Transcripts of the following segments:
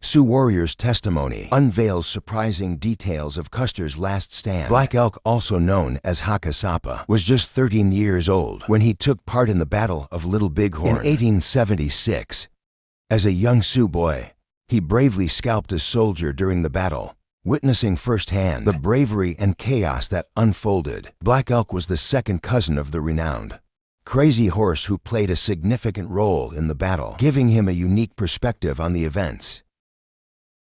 Sioux warrior's testimony unveils surprising details of Custer's last stand. Black Elk, also known as Hakasapa, was just 13 years old when he took part in the Battle of Little Bighorn in 1876. As a young Sioux boy, he bravely scalped a soldier during the battle, witnessing firsthand the bravery and chaos that unfolded. Black Elk was the second cousin of the renowned Crazy Horse, who played a significant role in the battle, giving him a unique perspective on the events.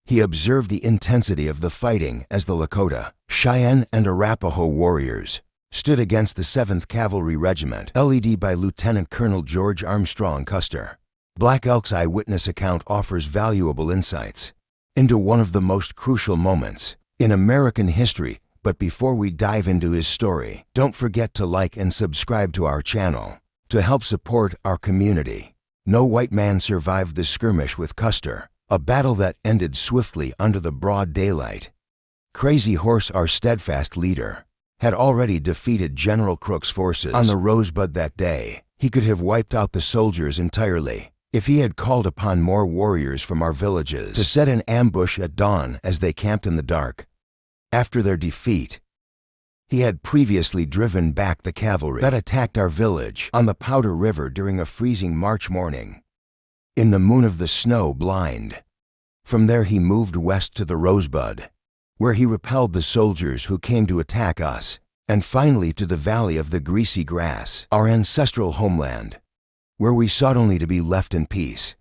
He observed the intensity of the fighting as the Lakota, Cheyenne, and Arapaho warriors stood against the 7th Cavalry Regiment, led by Lieutenant Colonel George Armstrong Custer. Black Elk's eyewitness account offers valuable insights into one of the most crucial moments in American history. But before we dive into his story, don't forget to like and subscribe to our channel to help support our community. No white man survived the skirmish with Custer, a battle that ended swiftly under the broad daylight. Crazy Horse, our steadfast leader, had already defeated General Crook's forces on the Rosebud that day. He could have wiped out the soldiers entirely if he had called upon more warriors from our villages to set an ambush at dawn as they camped in the dark. After their defeat, he had previously driven back the cavalry that attacked our village on the Powder River during a freezing March morning, in the moon of the snow blind. From there he moved west to the Rosebud, where he repelled the soldiers who came to attack us, and finally to the Valley of the Greasy Grass, our ancestral homeland, where we sought only to be left in peace.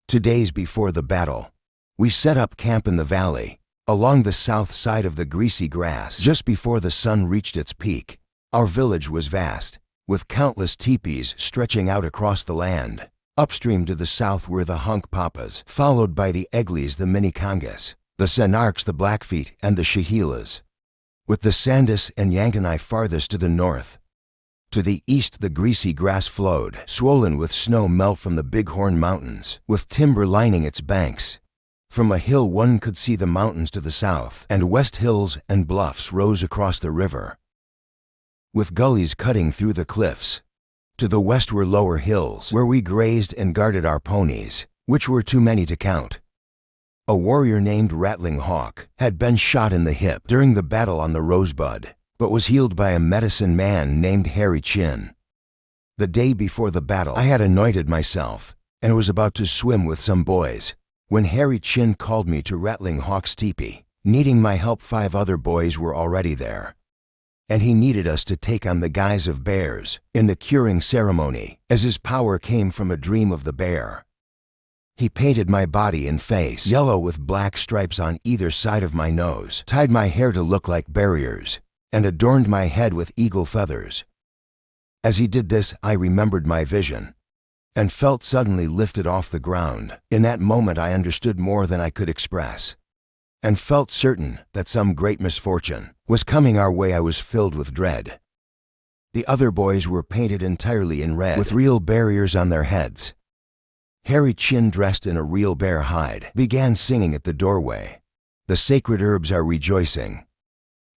2 days before the battle, we set up camp in the valley, along the south side of the Greasy Grass. Just before the sun reached its peak, our village was vast, with countless teepees stretching out across the land. Upstream to the south were the Hunkpapas, followed by the Egleys, the Minnecongas, the Snarks, the Blackfeet, and the Chehilas, with the Sandus and Yanktonai farthest to the north. To the east the Greasy Grass flowed, swollen with snow melt from the Bighorn Mountains, with timber lining its banks. From a hill one could see the mountains to the south, and west hills and bluffs rose across the river, with gullies cutting through the cliffs. To the west were lower hills, where we grazed and guarded our ponies, which were too many to count. A warrior named Rattling Hawk had been shot in the hip during the battle on the Rosebud, but was healed by a medicine man named Harry Chin. The day before the battle, I had anointed myself and was about to swim with some boys when Harry Chin called me to Rattling Hawk's teepee. Needing my help, 5 other boys were already there, and he needed us to take on the guise of bears in the curing ceremony, as his power came from a dream of the bear. He painted my body and face yellow with black stripes on either side of my nose, tied my hair to look like barriers, and adorned my head with eagle feathers. As he did this, I remembered my vision and felt suddenly lifted off the ground. In that moment I understood more than I could express, and felt certain that some great misfortune was coming our way. I was filled with dread. The other boys were painted entirely in red, with real barriers on their heads. Harry Chin, dressed in a real bear hide, began singing at the doorway. The sacred herbs are rejoicing.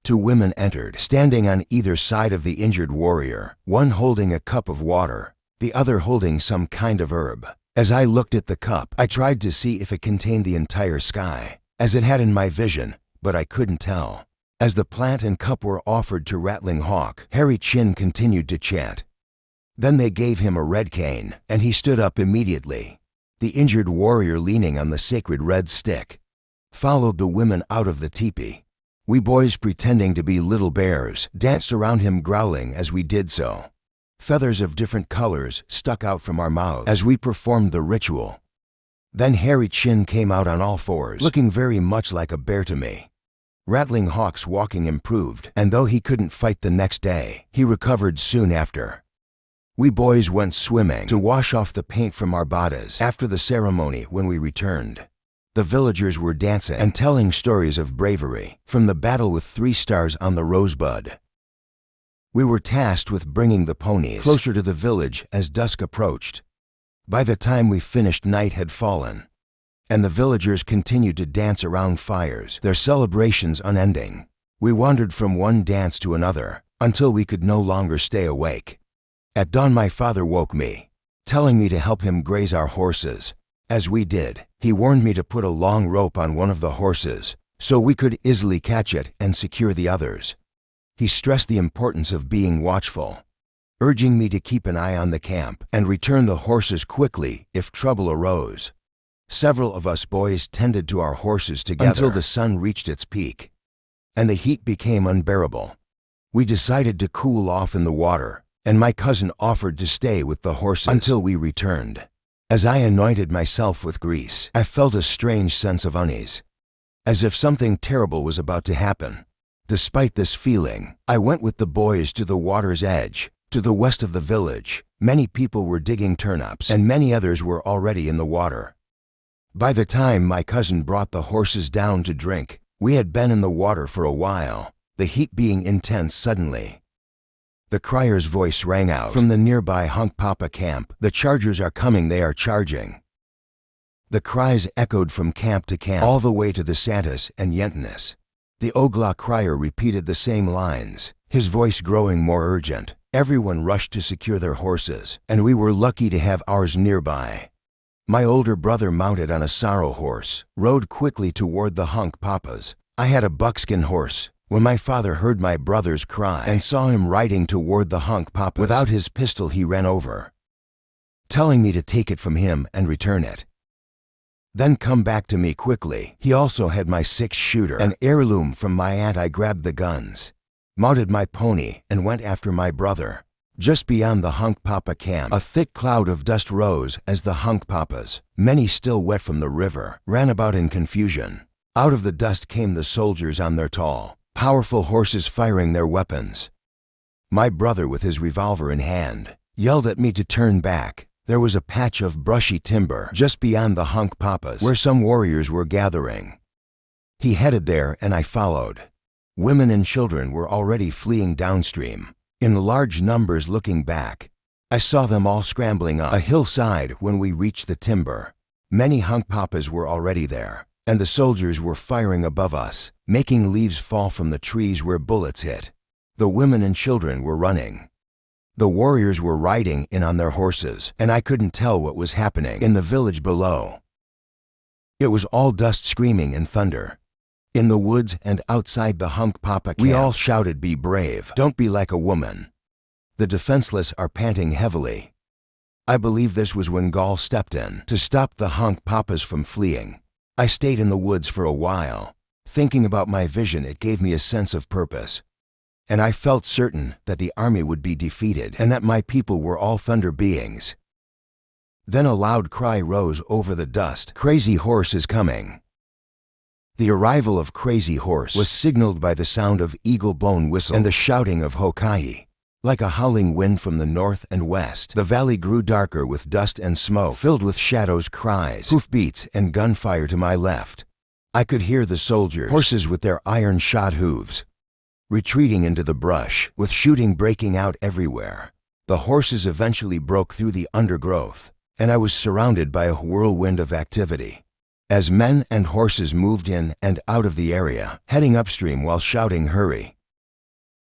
2 women entered, standing on either side of the injured warrior, one holding a cup of water, the other holding some kind of herb. As I looked at the cup, I tried to see if it contained the entire sky, as it had in my vision, but I couldn't tell. As the plant and cup were offered to Rattling Hawk, Harry Chin continued to chant. Then they gave him a red cane, and he stood up immediately. The injured warrior, leaning on the sacred red stick, followed the women out of the teepee. We boys, pretending to be little bears, danced around him, growling as we did so. Feathers of different colors stuck out from our mouths as we performed the ritual. Then Harry Chin came out on all fours, looking very much like a bear to me. Rattling Hawk's walking improved, and though he couldn't fight the next day, he recovered soon after. We boys went swimming to wash off the paint from our bodies. After the ceremony, when we returned, the villagers were dancing and telling stories of bravery from the battle with 3 stars on the Rosebud. We were tasked with bringing the ponies closer to the village as dusk approached. By the time we finished, night had fallen, and the villagers continued to dance around fires, their celebrations unending. We wandered from one dance to another until we could no longer stay awake. At dawn my father woke me, telling me to help him graze our horses, As we did, he warned me to put a long rope on one of the horses, so we could easily catch it and secure the others. He stressed the importance of being watchful, urging me to keep an eye on the camp and return the horses quickly if trouble arose. Several of us boys tended to our horses together until the sun reached its peak, and the heat became unbearable. We decided to cool off in the water, and my cousin offered to stay with the horses until we returned. As I anointed myself with grease, I felt a strange sense of unease, as if something terrible was about to happen. Despite this feeling, I went with the boys to the water's edge, to the west of the village. Many people were digging turnips, and many others were already in the water. By the time my cousin brought the horses down to drink, we had been in the water for a while, the heat being intense suddenly. The crier's voice rang out from the nearby Hunkpapa camp. "The chargers are coming, they are charging." The cries echoed from camp to camp, all the way to the Santas and Yentinus. The Ogla crier repeated the same lines, his voice growing more urgent. Everyone rushed to secure their horses, and we were lucky to have ours nearby. My older brother, mounted on a sorrow horse, rode quickly toward the Hunkpapas. I had a buckskin horse. When my father heard my brother's cry and saw him riding toward the Hunkpapas without his pistol, he ran over, telling me to take it from him and return it. Then come back to me quickly. He also had my 6-shooter, an heirloom from my aunt. I grabbed the guns, mounted my pony, and went after my brother. Just beyond the Hunkpapa camp, a thick cloud of dust rose as the Hunkpapas, many still wet from the river, ran about in confusion. Out of the dust came the soldiers on their tall, powerful horses, firing their weapons. My brother, with his revolver in hand, yelled at me to turn back. There was a patch of brushy timber just beyond the Hunkpapas where some warriors were gathering. He headed there and I followed. Women and children were already fleeing downstream, in large numbers. Looking back, I saw them all scrambling up a hillside when we reached the timber. Many Hunkpapas were already there, and the soldiers were firing above us, making leaves fall from the trees where bullets hit. The women and children were running. The warriors were riding in on their horses, and I couldn't tell what was happening in the village below. It was all dust, screaming, and thunder. In the woods and outside the Hunkpapa camp, we all shouted, "Be brave, don't be like a woman. The defenseless are panting heavily." I believe this was when Gaul stepped in to stop the Hunkpapas from fleeing. I stayed in the woods for a while, thinking about my vision. It gave me a sense of purpose, and I felt certain that the army would be defeated and that my people were all thunder beings. Then a loud cry rose over the dust. "Crazy Horse is coming." The arrival of Crazy Horse was signaled by the sound of eagle-blown whistle and the shouting of Hokai. Like a howling wind from the north and west, the valley grew darker with dust and smoke, filled with shadows, cries, hoofbeats, and gunfire to my left. I could hear the soldiers' horses with their iron-shod hooves retreating into the brush, with shooting breaking out everywhere. The horses eventually broke through the undergrowth, and I was surrounded by a whirlwind of activity, as men and horses moved in and out of the area, heading upstream while shouting, "Hurry!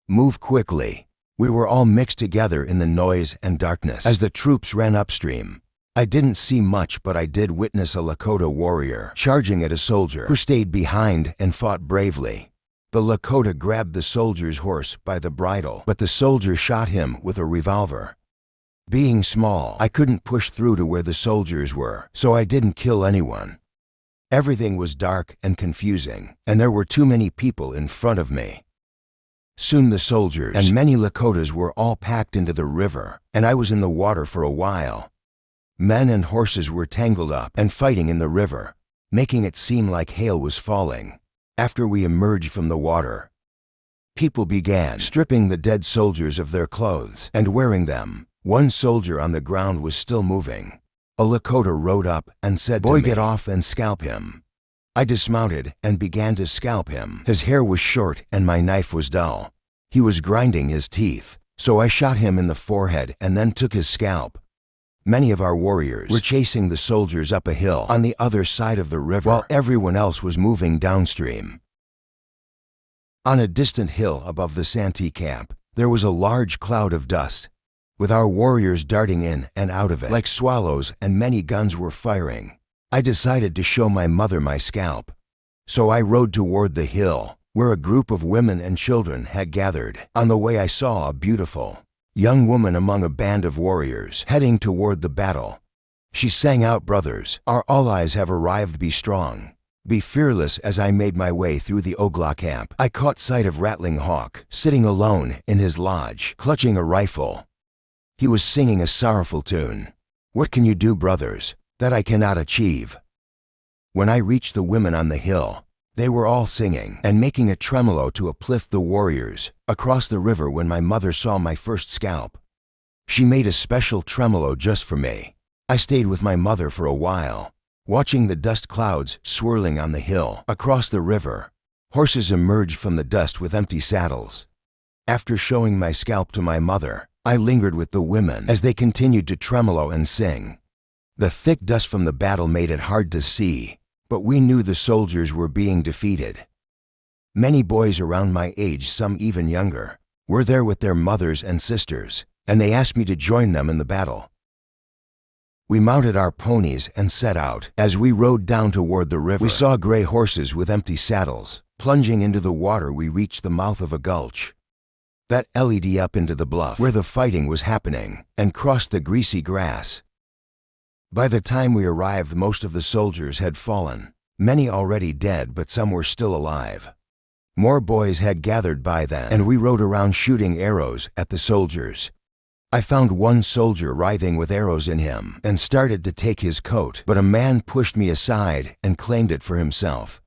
Move quickly!" We were all mixed together in the noise and darkness as the troops ran upstream. I didn't see much, but I did witness a Lakota warrior charging at a soldier who stayed behind and fought bravely. The Lakota grabbed the soldier's horse by the bridle, but the soldier shot him with a revolver. Being small, I couldn't push through to where the soldiers were, so I didn't kill anyone. Everything was dark and confusing, and there were too many people in front of me. Soon the soldiers and many Lakotas were all packed into the river, and I was in the water for a while. Men and horses were tangled up and fighting in the river, making it seem like hail was falling. After we emerged from the water, people began stripping the dead soldiers of their clothes and wearing them. One soldier on the ground was still moving. A Lakota rode up and said, "Boy, get off and scalp him." I dismounted and began to scalp him. His hair was short and my knife was dull. He was grinding his teeth, so I shot him in the forehead and then took his scalp. Many of our warriors were chasing the soldiers up a hill on the other side of the river, while everyone else was moving downstream. On a distant hill above the Santee camp, there was a large cloud of dust, with our warriors darting in and out of it like swallows, and many guns were firing. I decided to show my mother my scalp. So I rode toward the hill, where a group of women and children had gathered. On the way I saw a beautiful young woman among a band of warriors heading toward the battle. She sang out, "Brothers, our allies have arrived, be strong. Be fearless." As I made my way through the Ogla camp, I caught sight of Rattling Hawk, sitting alone in his lodge, clutching a rifle. He was singing a sorrowful tune. "What can you do, brothers, that I cannot achieve?" When I reached the women on the hill, they were all singing and making a tremolo to uplift the warriors across the river. When my mother saw my first scalp, she made a special tremolo just for me. I stayed with my mother for a while, watching the dust clouds swirling on the hill. Across the river, horses emerged from the dust with empty saddles. After showing my scalp to my mother, I lingered with the women as they continued to tremolo and sing. The thick dust from the battle made it hard to see, but we knew the soldiers were being defeated. Many boys around my age, some even younger, were there with their mothers and sisters, and they asked me to join them in the battle. We mounted our ponies and set out. As we rode down toward the river, we saw gray horses with empty saddles. Plunging into the water, we reached the mouth of a gulch that led up into the bluff where the fighting was happening, and crossed the greasy grass. By the time we arrived, most of the soldiers had fallen, many already dead, but some were still alive. More boys had gathered by then, and we rode around shooting arrows at the soldiers. I found one soldier writhing with arrows in him and started to take his coat, but a man pushed me aside and claimed it for himself.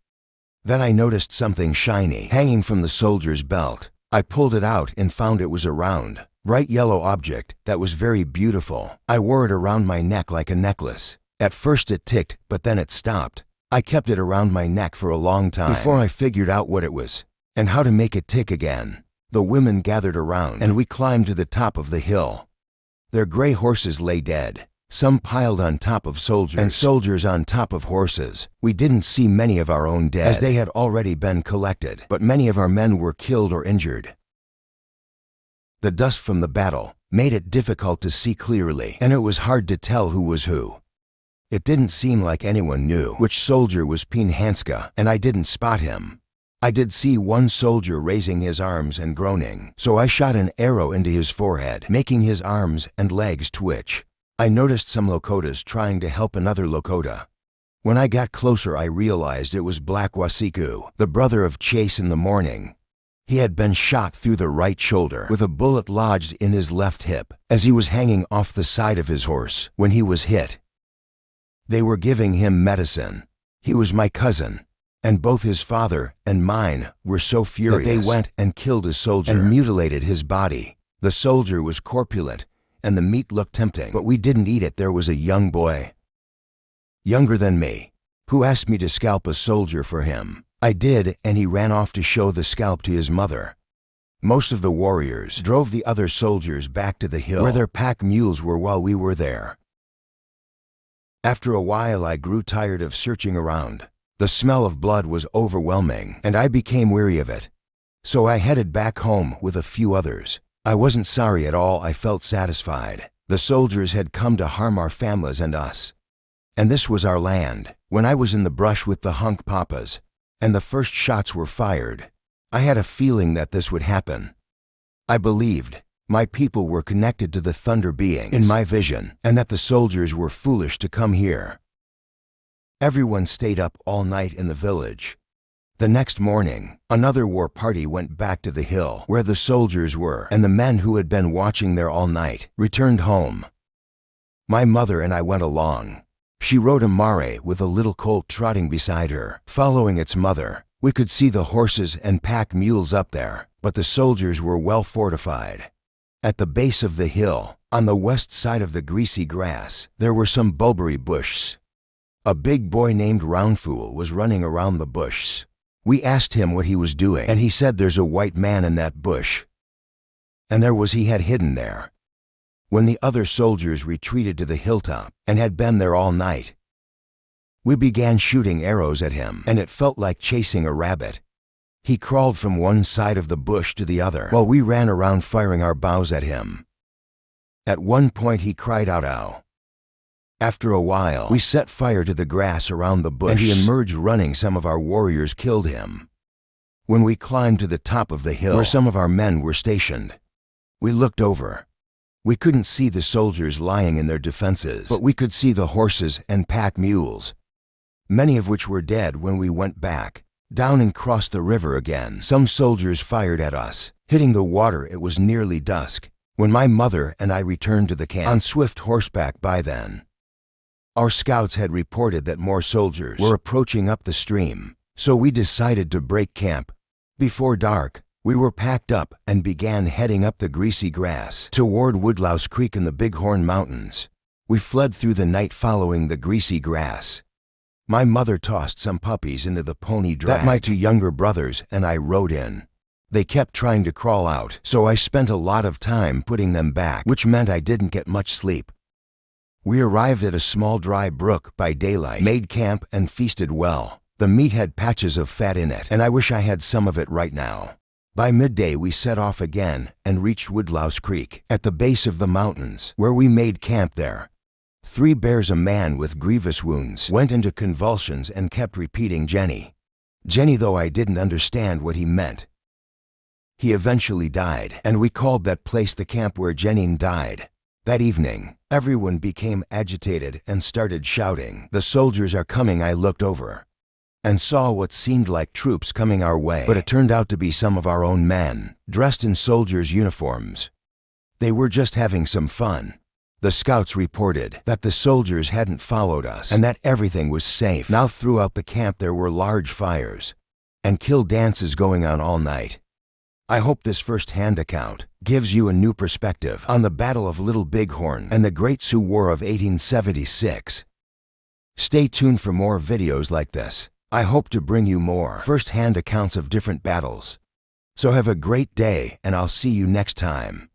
Then I noticed something shiny hanging from the soldier's belt. I pulled it out and found it was a round, bright yellow object that was very beautiful. I wore it around my neck like a necklace. At first it ticked, but then it stopped. I kept it around my neck for a long time before I figured out what it was and how to make it tick again. The women gathered around, and we climbed to the top of the hill. Their gray horses lay dead, some piled on top of soldiers, and soldiers on top of horses. We didn't see many of our own dead, as they had already been collected, but many of our men were killed or injured. The dust from the battle made it difficult to see clearly, and it was hard to tell who was who. It didn't seem like anyone knew which soldier was Pinhanska, and I didn't spot him. I did see one soldier raising his arms and groaning, so I shot an arrow into his forehead, making his arms and legs twitch. I noticed some Lakotas trying to help another Lakota. When I got closer, I realized it was Black Wasiku, the brother of Chase in the morning. He had been shot through the right shoulder with a bullet lodged in his left hip as he was hanging off the side of his horse when he was hit. They were giving him medicine. He was my cousin, and both his father and mine were so furious that they went and killed a soldier and mutilated his body. The soldier was corpulent, and the meat looked tempting, but we didn't eat it. There was a young boy, younger than me, who asked me to scalp a soldier for him. I did, and he ran off to show the scalp to his mother. Most of the warriors drove the other soldiers back to the hill where their pack mules were while we were there. After a while, I grew tired of searching around. The smell of blood was overwhelming, and I became weary of it. So I headed back home with a few others. I wasn't sorry at all. I felt satisfied. The soldiers had come to harm our families and us, and this was our land. When I was in the brush with the hunk papas, and the first shots were fired, I had a feeling that this would happen. I believed my people were connected to the thunder beings in my vision, and that the soldiers were foolish to come here. Everyone stayed up all night in the village. The next morning, another war party went back to the hill where the soldiers were, and the men who had been watching there all night returned home. My mother and I went along. She rode a mare with a little colt trotting beside her, following its mother. We could see the horses and pack mules up there, but the soldiers were well fortified. At the base of the hill, on the west side of the greasy grass, there were some bulberry bushes. A big boy named Roundfool was running around the bushes. We asked him what he was doing, and he said, "There's a white man in that bush." And there was he had hidden there. When the other soldiers retreated to the hilltop and had been there all night, we began shooting arrows at him, and it felt like chasing a rabbit. He crawled from one side of the bush to the other while we ran around firing our bows at him. At one point he cried out, "Ow!" After a while, we set fire to the grass around the bush, and he emerged running. Some of our warriors killed him. When we climbed to the top of the hill where some of our men were stationed, we looked over. We couldn't see the soldiers lying in their defenses, but we could see the horses and pack mules, many of which were dead. When we went back down and crossed the river again, some soldiers fired at us, hitting the water. It was nearly dusk when my mother and I returned to the camp on swift horseback. By then, our scouts had reported that more soldiers were approaching up the stream, so we decided to break camp. Before dark, we were packed up and began heading up the greasy grass toward Woodlouse Creek in the Bighorn Mountains. We fled through the night following the greasy grass. My mother tossed some puppies into the pony drag that my 2 younger brothers and I rode in. They kept trying to crawl out, so I spent a lot of time putting them back, which meant I didn't get much sleep. We arrived at a small dry brook by daylight, made camp, and feasted well. The meat had patches of fat in it, and I wish I had some of it right now. By midday, we set off again and reached Woodlouse Creek at the base of the mountains, where we made camp there. 3 bears. A man with grievous wounds went into convulsions and kept repeating, "Jenny, Jenny," though I didn't understand what he meant. He eventually died, and we called that place the camp where Jenny died. That evening, everyone became agitated and started shouting, "The soldiers are coming!" I looked over and saw what seemed like troops coming our way, but it turned out to be some of our own men, dressed in soldiers' uniforms. They were just having some fun. The scouts reported that the soldiers hadn't followed us and that everything was safe. Now throughout the camp there were large fires and kill dances going on all night. I hope this first-hand account gives you a new perspective on the Battle of Little Bighorn and the Great Sioux War of 1876. Stay tuned for more videos like this. I hope to bring you more first-hand accounts of different battles. So have a great day, and I'll see you next time.